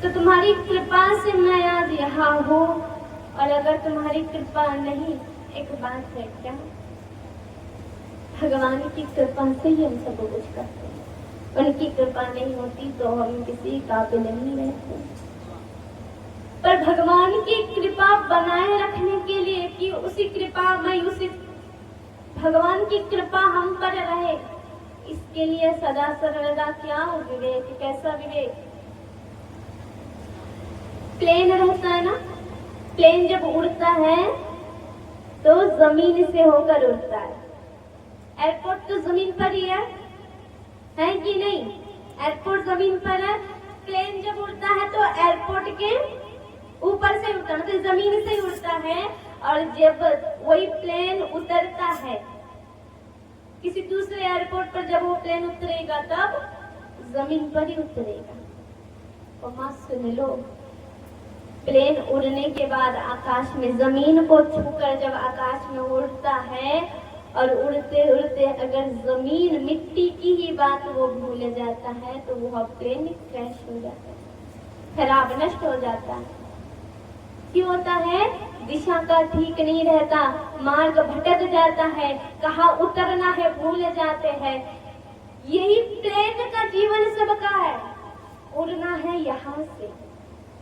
तो तुम्हारी कृपा से मैं आज यहाँ हूँ। और अगर तुम्हारी कृपा नहीं, एक बात है क्या, भगवान की कृपा से ही हम सब कुछ करते हैं। उनकी कृपा नहीं होती तो हम किसी काबिल नहीं रहते। पर भगवान की कृपा बनाए रखने के लिए कि उसी कृपा में उसी भगवान की कृपा हम पर रहे, इसके लिए सदा सर्वदा क्या विवेक, कैसा विवेक। प्लेन रहता है ना, प्लेन जब उड़ता है तो जमीन से होकर उड़ता है। एयरपोर्ट तो जमीन पर ही है कि नहीं? एयरपोर्ट जमीन पर है। प्लेन जब उड़ता है तो एयरपोर्ट के ऊपर से उड़ता है, मतलब जमीन से उड़ता है। और जब वही प्लेन उतरता है किसी दूसरे एयरपोर्ट पर, जब वो प्लेन उतरेगा तब जमीन पर ही उतरेगा। और मां सुन लो, प्लेन उड़ने के बाद आकाश में जमीन को छूकर जब आकाश में उड़ता है और उड़ते उड़ते अगर जमीन मिट्टी की ही बात वो भूल जाता है तो वो प्लेन क्रैश हो जाता है, खराब नष्ट हो जाता है। क्यों होता है? दिशा का ठीक नहीं रहता, मार्ग भटक जाता है, कहाँ उतरना है भूल जाते हैं। यही प्लेन का जीवन सबका है। उड़ना है यहाँ से,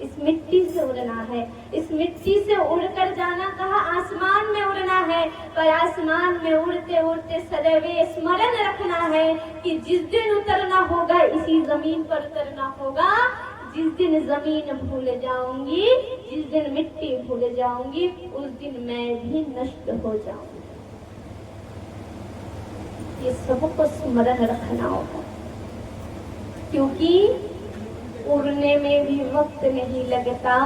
इस मिट्टी से उड़ना है। इस मिट्टी से उड़कर जाना कहा, आसमान में उड़ना है। पर आसमान में उड़ते उड़ते सदैव स्मरण रखना है कि जिस दिन उतरना होगा इसी जमीन पर उतरना होगा। जिस दिन जमीन भूल जाऊंगी, जिस दिन मिट्टी भूल जाऊंगी, उस दिन मैं भी नष्ट हो जाऊंगी। ये सबको स्मरण रखना होगा, क्योंकि उड़ने में भी वक्त नहीं लगता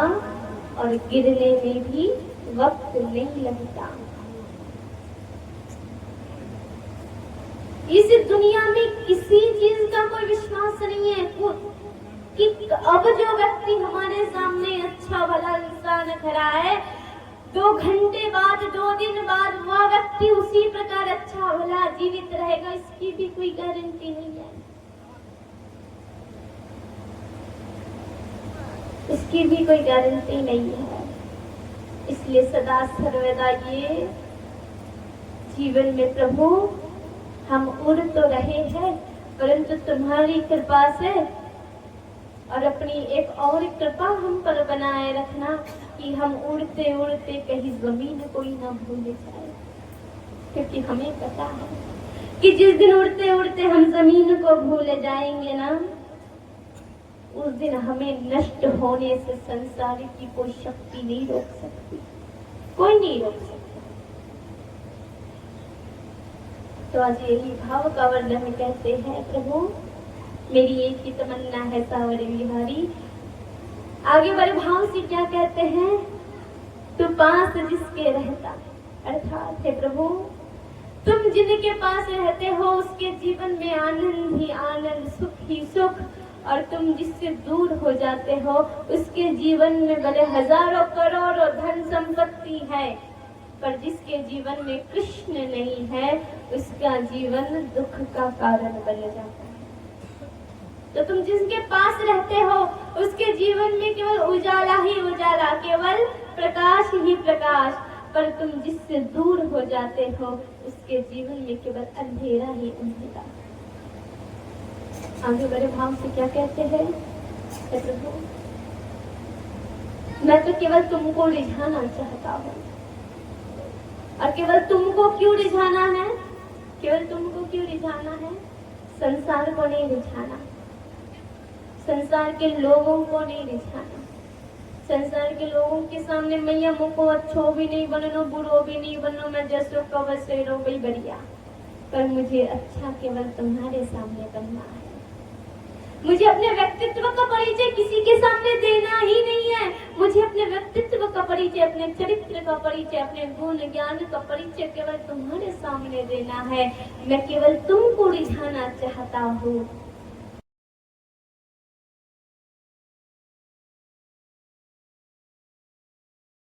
और गिरने में भी वक्त नहीं लगता। इस दुनिया में किसी चीज का कोई विश्वास नहीं है कि अब जो व्यक्ति हमारे सामने अच्छा भला इंसान खड़ा है, 2 घंटे बाद, 2 दिन बाद वह व्यक्ति उसी प्रकार अच्छा भला जीवित रहेगा, इसकी भी कोई गारंटी नहीं है। इसकी भी कोई गारंटी नहीं है। इसलिए सदा सर्वदा ये जीवन में प्रभु हम उड़ तो रहे हैं, परंतु तुम्हारी कृपा से और अपनी एक और कृपा हम पर बनाए रखना कि हम उड़ते उड़ते कहीं जमीन कोई ना भूल जाए। क्योंकि हमें पता है कि जिस दिन उड़ते उड़ते हम जमीन को भूल जाएंगे ना, उस दिन हमें नष्ट होने से संसार की कोई शक्ति नहीं रोक सकती, कोई नहीं रोक सकता। तो आज यही भाव का वर्णन कहते हैं, प्रभु मेरी एक ही तमन्ना है सावर बिहारी। आगे बड़े भाव से क्या कहते हैं? तू पास जिसके रहता, अर्थात है प्रभु तुम जिनके पास रहते हो उसके जीवन में आनंद ही आनंद, सुख ही सुख। और तुम जिससे दूर हो जाते हो उसके जीवन में भले हजारों करोड़ों धन संपत्ति है, पर जिसके जीवन में कृष्ण नहीं है उसका जीवन दुख का कारण बन जाता है। तो तुम जिसके पास रहते हो उसके जीवन में केवल उजाला ही उजाला, केवल प्रकाश ही प्रकाश। पर तुम जिससे दूर हो जाते हो उसके जीवन में केवल अंधेरा ही अंधेरा। आगे बड़े भाव से क्या कहते हैं? प्रभु मैं तो केवल तुमको रिझाना चाहता हूँ। और केवल तुमको क्यों रिझाना है? केवल तुमको क्यों रिझाना है? संसार को नहीं रिझाना, संसार के लोगों को नहीं रिझाना। संसार के लोगों के सामने मैया मुझको अच्छो भी नहीं बननो, बुरो भी नहीं बनो, मैं जैसो कवर से रो गई बढ़िया। पर मुझे अच्छा केवल तुम्हारे सामने बनना है। मुझे अपने व्यक्तित्व का परिचय किसी के सामने देना ही नहीं है। मुझे अपने व्यक्तित्व का परिचय, अपने चरित्र का परिचय, अपने गुण ज्ञान का परिचय केवल तुम्हारे सामने देना है। मैं केवल तुमको रिझाना चाहता हूँ।